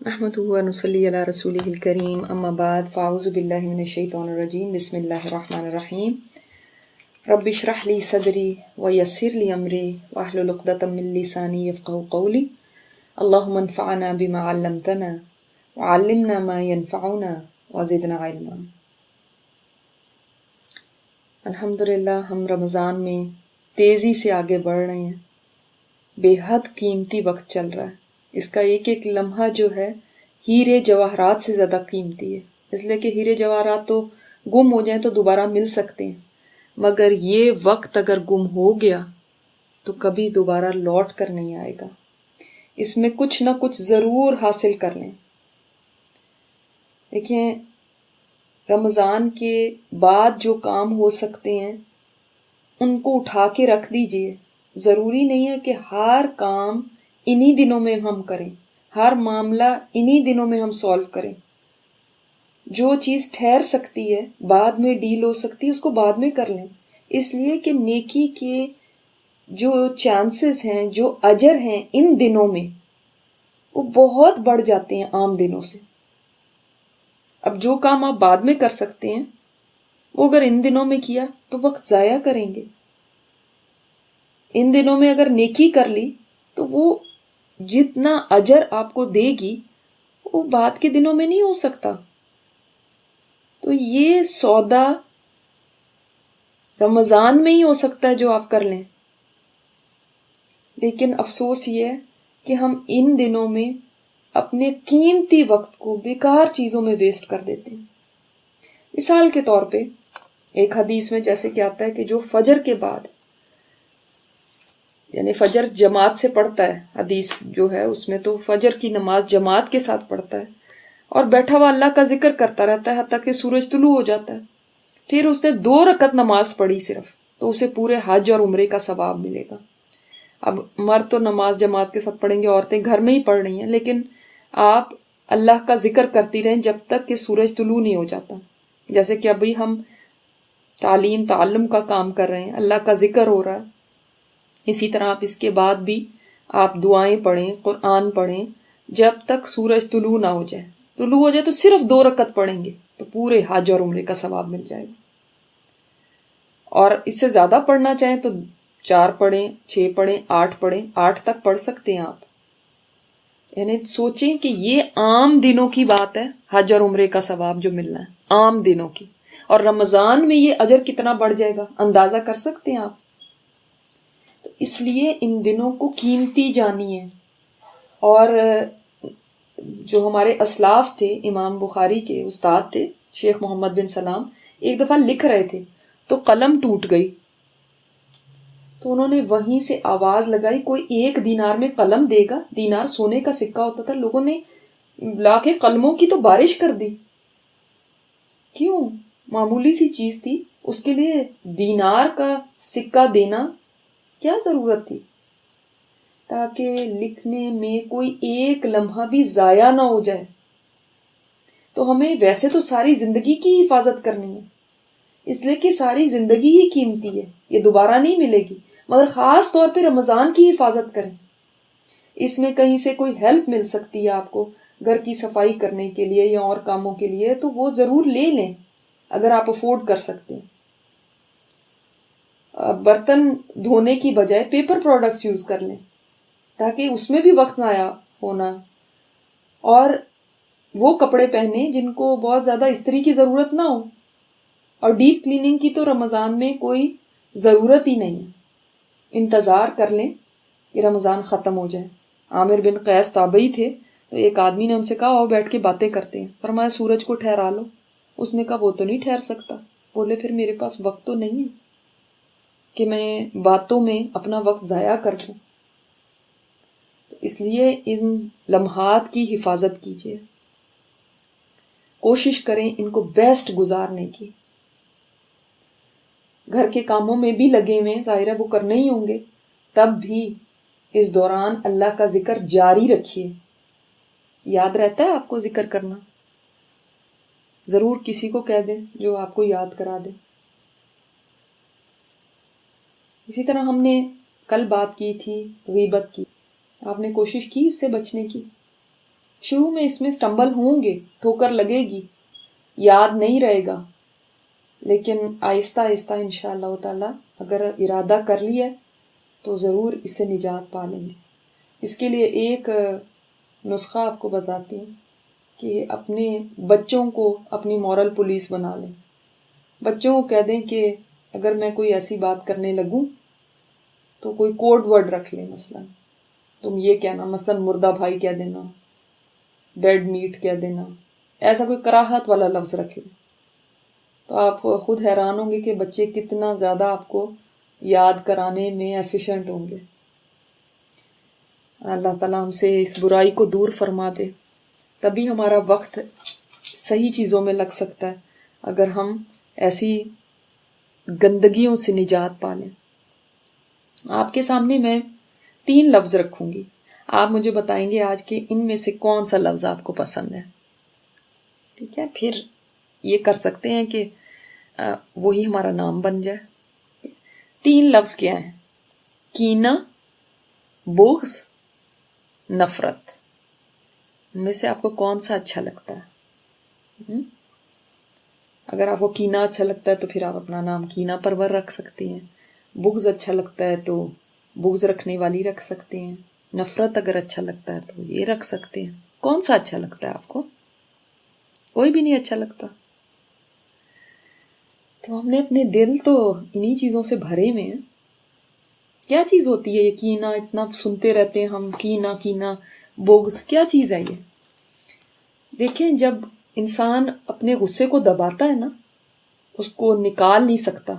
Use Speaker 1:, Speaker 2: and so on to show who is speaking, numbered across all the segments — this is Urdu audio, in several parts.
Speaker 1: نحمدہ و نصلی علی رسولہ الکریم اما بعد فاعوذ باللہ من الشیطان الرجیم بسم اللہ الرحمن الرحیم رب اشرح لی صدری ویسر لی امری واحلل عقدۃ من لسانی یفقہوا قولی اللہم انفعنا بما علمتنا وعلمنا ما ينفعنا وزدنا علما۔ الحمدللہ ہم رمضان میں تیزی سے آگے بڑھ رہے ہیں، بے حد قیمتی وقت چل رہا ہے۔ اس کا ایک ایک لمحہ جو ہے ہیرے جواہرات سے زیادہ قیمتی ہے، اس لیے کہ ہیرے جواہرات تو گم ہو جائیں تو دوبارہ مل سکتے ہیں، مگر یہ وقت اگر گم ہو گیا تو کبھی دوبارہ لوٹ کر نہیں آئے گا۔ اس میں کچھ نہ کچھ ضرور حاصل کر لیں۔ دیکھیں، رمضان کے بعد جو کام ہو سکتے ہیں ان کو اٹھا کے رکھ دیجئے۔ ضروری نہیں ہے کہ ہر کام انہی دنوں میں ہم کریں، ہر معاملہ انہی دنوں میں ہم سولو کریں۔ جو چیز ٹھہر سکتی ہے، بعد میں ڈیل ہو سکتی ہے، اس کو بعد میں کر لیں، اس لیے کہ نیکی کے جو چانسز ہیں، جو اجر ہیں ان دنوں میں وہ بہت بڑھ جاتے ہیں عام دنوں سے۔ اب جو کام آپ بعد میں کر سکتے ہیں وہ اگر ان دنوں میں کیا تو وقت ضائع کریں گے۔ ان دنوں میں اگر نیکی کر لی تو وہ جتنا اجر آپ کو دے گی وہ بعد کے دنوں میں نہیں ہو سکتا۔ تو یہ سودا رمضان میں ہی ہو سکتا ہے جو آپ کر لیں، لیکن افسوس یہ ہے کہ ہم ان دنوں میں اپنے قیمتی وقت کو بیکار چیزوں میں ویسٹ کر دیتے ہیں۔ مثال کے طور پہ ایک حدیث میں جیسے کہ آتا ہے کہ جو فجر کے بعد یعنی فجر جماعت سے پڑھتا ہے، حدیث جو ہے اس میں تو فجر کی نماز جماعت کے ساتھ پڑھتا ہے اور بیٹھا ہوا اللہ کا ذکر کرتا رہتا ہے حتیٰ کہ سورج طلوع ہو جاتا ہے، پھر اس نے 2 رکعت نماز پڑھی صرف، تو اسے پورے حج اور عمرے کا ثواب ملے گا۔ اب مرد تو نماز جماعت کے ساتھ پڑھیں گے، عورتیں گھر میں ہی پڑھ رہی ہیں، لیکن آپ اللہ کا ذکر کرتی رہیں جب تک کہ سورج طلوع نہیں ہو جاتا۔ جیسے کہ ابھی ہم تعلم کا کام کر رہے ہیں، اللہ کا ذکر ہو رہا ہے، اسی طرح آپ اس کے بعد بھی آپ دعائیں پڑھیں، قرآن پڑھیں جب تک سورج طلوع نہ ہو جائے۔ طلوع ہو جائے تو صرف 2 رکعت پڑھیں گے تو پورے حج اور عمرے کا ثواب مل جائے گا، اور اس سے زیادہ پڑھنا چاہیں تو 4 پڑھیں، 6 پڑھیں، 8 پڑھیں، 8 تک پڑھ سکتے ہیں آپ۔ یعنی سوچیں کہ یہ عام دنوں کی بات ہے، حج اور عمرے کا ثواب جو ملنا ہے عام دنوں کی، اور رمضان میں یہ اجر کتنا بڑھ جائے گا اندازہ کر سکتے ہیں آپ۔ تو اس لیے ان دنوں کو قیمتی جانیے۔ اور جو ہمارے اسلاف تھے، امام بخاری کے استاد تھے شیخ محمد بن سلام، ایک دفعہ لکھ رہے تھے تو قلم ٹوٹ گئی، تو انہوں نے وہیں سے آواز لگائی، کوئی 1 دینار میں قلم دے گا؟ دینار سونے کا سکہ ہوتا تھا، لوگوں نے لا کے قلموں کی تو بارش کر دی۔ کیوں؟ معمولی سی چیز تھی، اس کے لیے دینار کا سکہ دینا کیا ضرورت تھی؟ تاکہ لکھنے میں کوئی ایک لمحہ بھی ضائع نہ ہو جائے۔ تو ہمیں ویسے تو ساری زندگی کی حفاظت کرنی ہے، اس لیے کہ ساری زندگی ہی قیمتی ہے، یہ دوبارہ نہیں ملے گی، مگر خاص طور پہ رمضان کی حفاظت کریں۔ اس میں کہیں سے کوئی ہیلپ مل سکتی ہے آپ کو گھر کی صفائی کرنے کے لیے یا اور کاموں کے لیے، تو وہ ضرور لے لیں اگر آپ افورڈ کر سکتے ہیں۔ برتن دھونے کی بجائے پیپر پروڈکٹس یوز کر لیں تاکہ اس میں بھی وقت ضائع ہونا، اور وہ کپڑے پہنے جن کو بہت زیادہ استری کی ضرورت نہ ہو، اور ڈیپ کلیننگ کی تو رمضان میں کوئی ضرورت ہی نہیں ہے۔ انتظار کر لیں کہ رمضان ختم ہو جائے۔ عامر بن قیس تابعی تھے، تو ایک آدمی نے ان سے کہا آؤ بیٹھ کے باتیں کرتے ہیں، فرمایا سورج کو ٹھہرا لو۔ اس نے کہا وہ تو نہیں ٹھہر سکتا۔ بولے پھر میرے پاس وقت تو نہیں ہے کہ میں باتوں میں اپنا وقت ضائع کر دوں۔ اس لیے ان لمحات کی حفاظت کیجیے، کوشش کریں ان کو بیسٹ گزارنے کی۔ گھر کے کاموں میں بھی لگے ہوئے، ظاہر ہے وہ کرنے ہی ہوں گے، تب بھی اس دوران اللہ کا ذکر جاری رکھیے۔ یاد رہتا ہے آپ کو ذکر کرنا؟ ضرور کسی کو کہہ دیں جو آپ کو یاد کرا دے۔ اسی طرح ہم نے کل بات کی تھی غیبت کی، آپ نے کوشش کی اس سے بچنے کی؟ شروع میں اس میں سٹمبل ہوں گے، ٹھوکر لگے گی، یاد نہیں رہے گا، لیکن آہستہ آہستہ انشاءاللہ تعالی اگر ارادہ کر لیا تو ضرور اس سے نجات پا لیں گے۔ اس کے لیے ایک نسخہ آپ کو بتاتی ہوں کہ اپنے بچوں کو اپنی مورل پولیس بنا لیں۔ بچوں کو کہہ دیں کہ اگر میں کوئی ایسی بات کرنے لگوں تو کوئی کوڈ ورڈ رکھ لیں، مثلا تم یہ کہنا، مثلا مردہ بھائی کہہ دینا، ڈیڈ میٹ کہہ دینا، ایسا کوئی کراہت والا لفظ رکھ لیں تو آپ خود حیران ہوں گے کہ بچے کتنا زیادہ آپ کو یاد کرانے میں ایفیشینٹ ہوں گے۔ اللہ تعالیٰ ہم سے اس برائی کو دور فرما دے، تبھی ہمارا وقت صحیح چیزوں میں لگ سکتا ہے اگر ہم ایسی گندگیوں سے نجات پا لیں۔ آپ کے سامنے میں 3 لفظ رکھوں گی، آپ مجھے بتائیں گے آج کے ان میں سے کون سا لفظ آپ کو پسند ہے، ٹھیک ہے؟ پھر یہ کر سکتے ہیں کہ وہی ہمارا نام بن جائے۔ 3 لفظ کیا ہیں؟ کینہ، بغض، نفرت۔ ان میں سے آپ کو کون سا اچھا لگتا ہے؟ اگر آپ کو کینہ اچھا لگتا ہے تو پھر آپ اپنا نام کینہ پرور رکھ سکتے ہیں، بغض اچھا لگتا ہے تو بغض رکھنے والی رکھ سکتے ہیں، نفرت اگر اچھا لگتا ہے تو یہ رکھ سکتے ہیں۔ کون سا اچھا لگتا ہے آپ کو؟ کوئی بھی نہیں اچھا لگتا؟ تو ہم نے اپنے دل تو انہی چیزوں سے بھرے ہوئے ہیں۔ کیا چیز ہوتی ہے یہ کینہ؟ اتنا سنتے رہتے ہیں ہم، کینہ کینہ، بغض، کیا چیز ہے یہ؟ دیکھیں، جب انسان اپنے غصے کو دباتا ہے نا، اس کو نکال نہیں سکتا،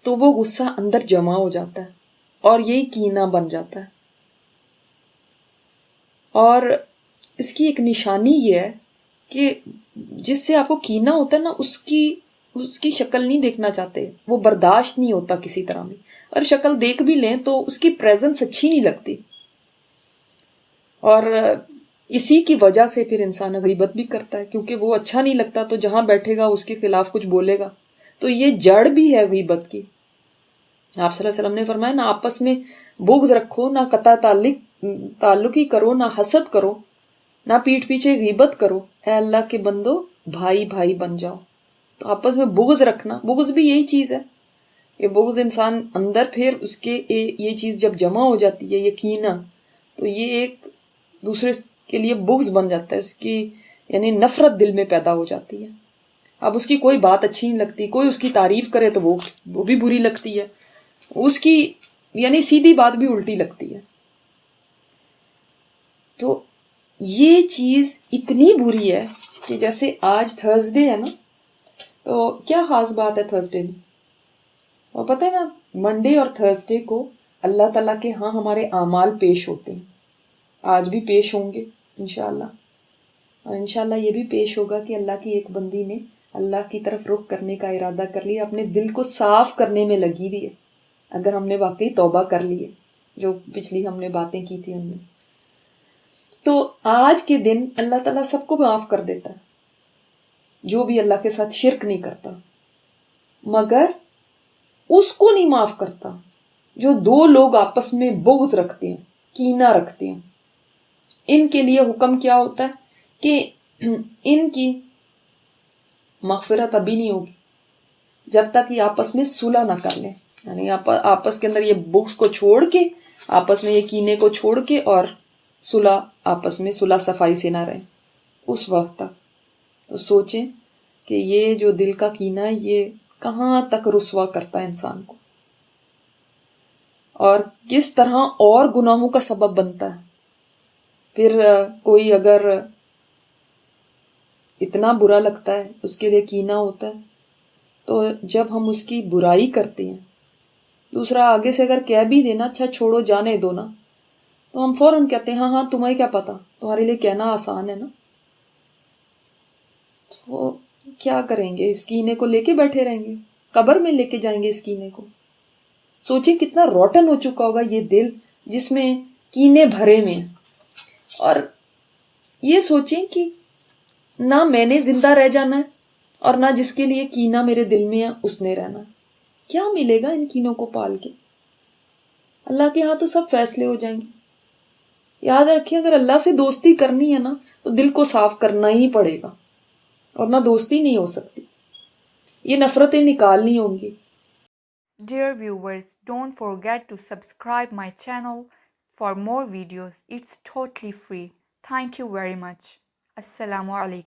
Speaker 1: تو وہ غصہ اندر جمع ہو جاتا ہے اور یہی کینہ بن جاتا ہے۔ اور اس کی ایک نشانی یہ ہے کہ جس سے آپ کو کینہ ہوتا ہے نا، اس کی شکل نہیں دیکھنا چاہتے، وہ برداشت نہیں ہوتا کسی طرح میں، اور شکل دیکھ بھی لیں تو اس کی پریزنس اچھی نہیں لگتی، اور اسی کی وجہ سے پھر انسان غیبت بھی کرتا ہے، کیونکہ وہ اچھا نہیں لگتا تو جہاں بیٹھے گا اس کے خلاف کچھ بولے گا، تو یہ جڑ بھی ہے غیبت کی۔ آپ صلی اللہ علیہ وسلم نے فرمایا نہ آپس میں بغض رکھو، نہ قطع تعلقی کرو، نہ حسد کرو، نہ پیٹھ پیچھے غیبت کرو، اے اللہ کے بندو بھائی بھائی بن جاؤ۔ تو آپس میں بغض رکھنا، بغض بھی یہی چیز ہے، یہ بغض انسان اندر، پھر اس کے یہ چیز جب جمع ہو جاتی ہے یقینا، تو یہ ایک دوسرے کے لیے بغض بن جاتا ہے، اس کی یعنی نفرت دل میں پیدا ہو جاتی ہے۔ اب اس کی کوئی بات اچھی نہیں لگتی، کوئی اس کی تعریف کرے تو وہ بھی بری لگتی ہے، اس کی یعنی سیدھی بات بھی الٹی لگتی ہے۔ تو یہ چیز اتنی بری ہے کہ جیسے آج تھرسڈے ہے نا، تو کیا خاص بات ہے تھرسڈے میں؟ اور پتہ ہے نا، منڈے اور تھرسڈے کو اللہ تعالیٰ کے ہاں ہمارے اعمال پیش ہوتے ہیں، آج بھی پیش ہوں گے انشاءاللہ، اور انشاءاللہ یہ بھی پیش ہوگا کہ اللہ کی ایک بندی نے اللہ کی طرف رخ کرنے کا ارادہ کر لیا، اپنے دل کو صاف کرنے میں لگی ہوئی ہے، اگر ہم نے واقعی توبہ کر لی ہے، جو پچھلی ہم نے باتیں کی تھی ان میں۔ تو آج کے دن اللہ تعالیٰ سب کو معاف کر دیتا ہے جو بھی اللہ کے ساتھ شرک نہیں کرتا، مگر اس کو نہیں معاف کرتا جو 2 لوگ آپس میں بغض رکھتے ہیں، کینہ رکھتے ہیں۔ ان کے لیے حکم کیا ہوتا ہے کہ ان کی مغفرت ابھی نہیں ہوگی جب تک یہ آپس میں صلح نہ کر لیں، یعنی آپس کے اندر یہ بغض کو چھوڑ کے، آپس میں یہ کینے کو چھوڑ کے، اور صلح آپس میں صلح صفائی سے نہ رہیں اس وقت تک۔ تو سوچیں کہ یہ جو دل کا کینہ ہے یہ کہاں تک رسوا کرتا ہے انسان کو، اور کس طرح اور گناہوں کا سبب بنتا ہے۔ پھر کوئی اگر اتنا برا لگتا ہے، اس کے لیے کینہ ہوتا ہے، تو جب ہم اس کی برائی کرتے ہیں، دوسرا آگے سے اگر کہہ بھی دینا اچھا چھوڑو جانے دو نا، تو ہم فوراً کہتے ہیں ہاں تمہیں کیا پتا، تمہارے لیے کہنا آسان ہے نا۔ تو کیا کریں گے؟ اس کینے کو لے کے بیٹھے رہیں گے، قبر میں لے کے جائیں گے اس کینے کو۔ سوچیں کتنا روٹن ہو چکا ہوگا یہ دل جس میں کینے بھرے میں ہیں، اور یہ سوچیں کہ نہ میں نے زندہ رہ جانا ہے اور نہ جس کے لیے کینہ میرے دل میں ہے اس نے رہنا ہے۔ کیا ملے گا ان کینوں کو پال کے؟ اللہ کے ہاں تو سب فیصلے ہو جائیں گے، یاد رکھیں اگر اللہ سے دوستی کرنی ہے نا تو دل کو صاف کرنا ہی پڑے گا، ورنہ دوستی نہیں ہو سکتی، یہ نفرتیں نکالنی ہوں گی.
Speaker 2: Dear viewers, don't forget to subscribe my channel for more videos. It's totally free. Thank you very much. Assalamu alaikum.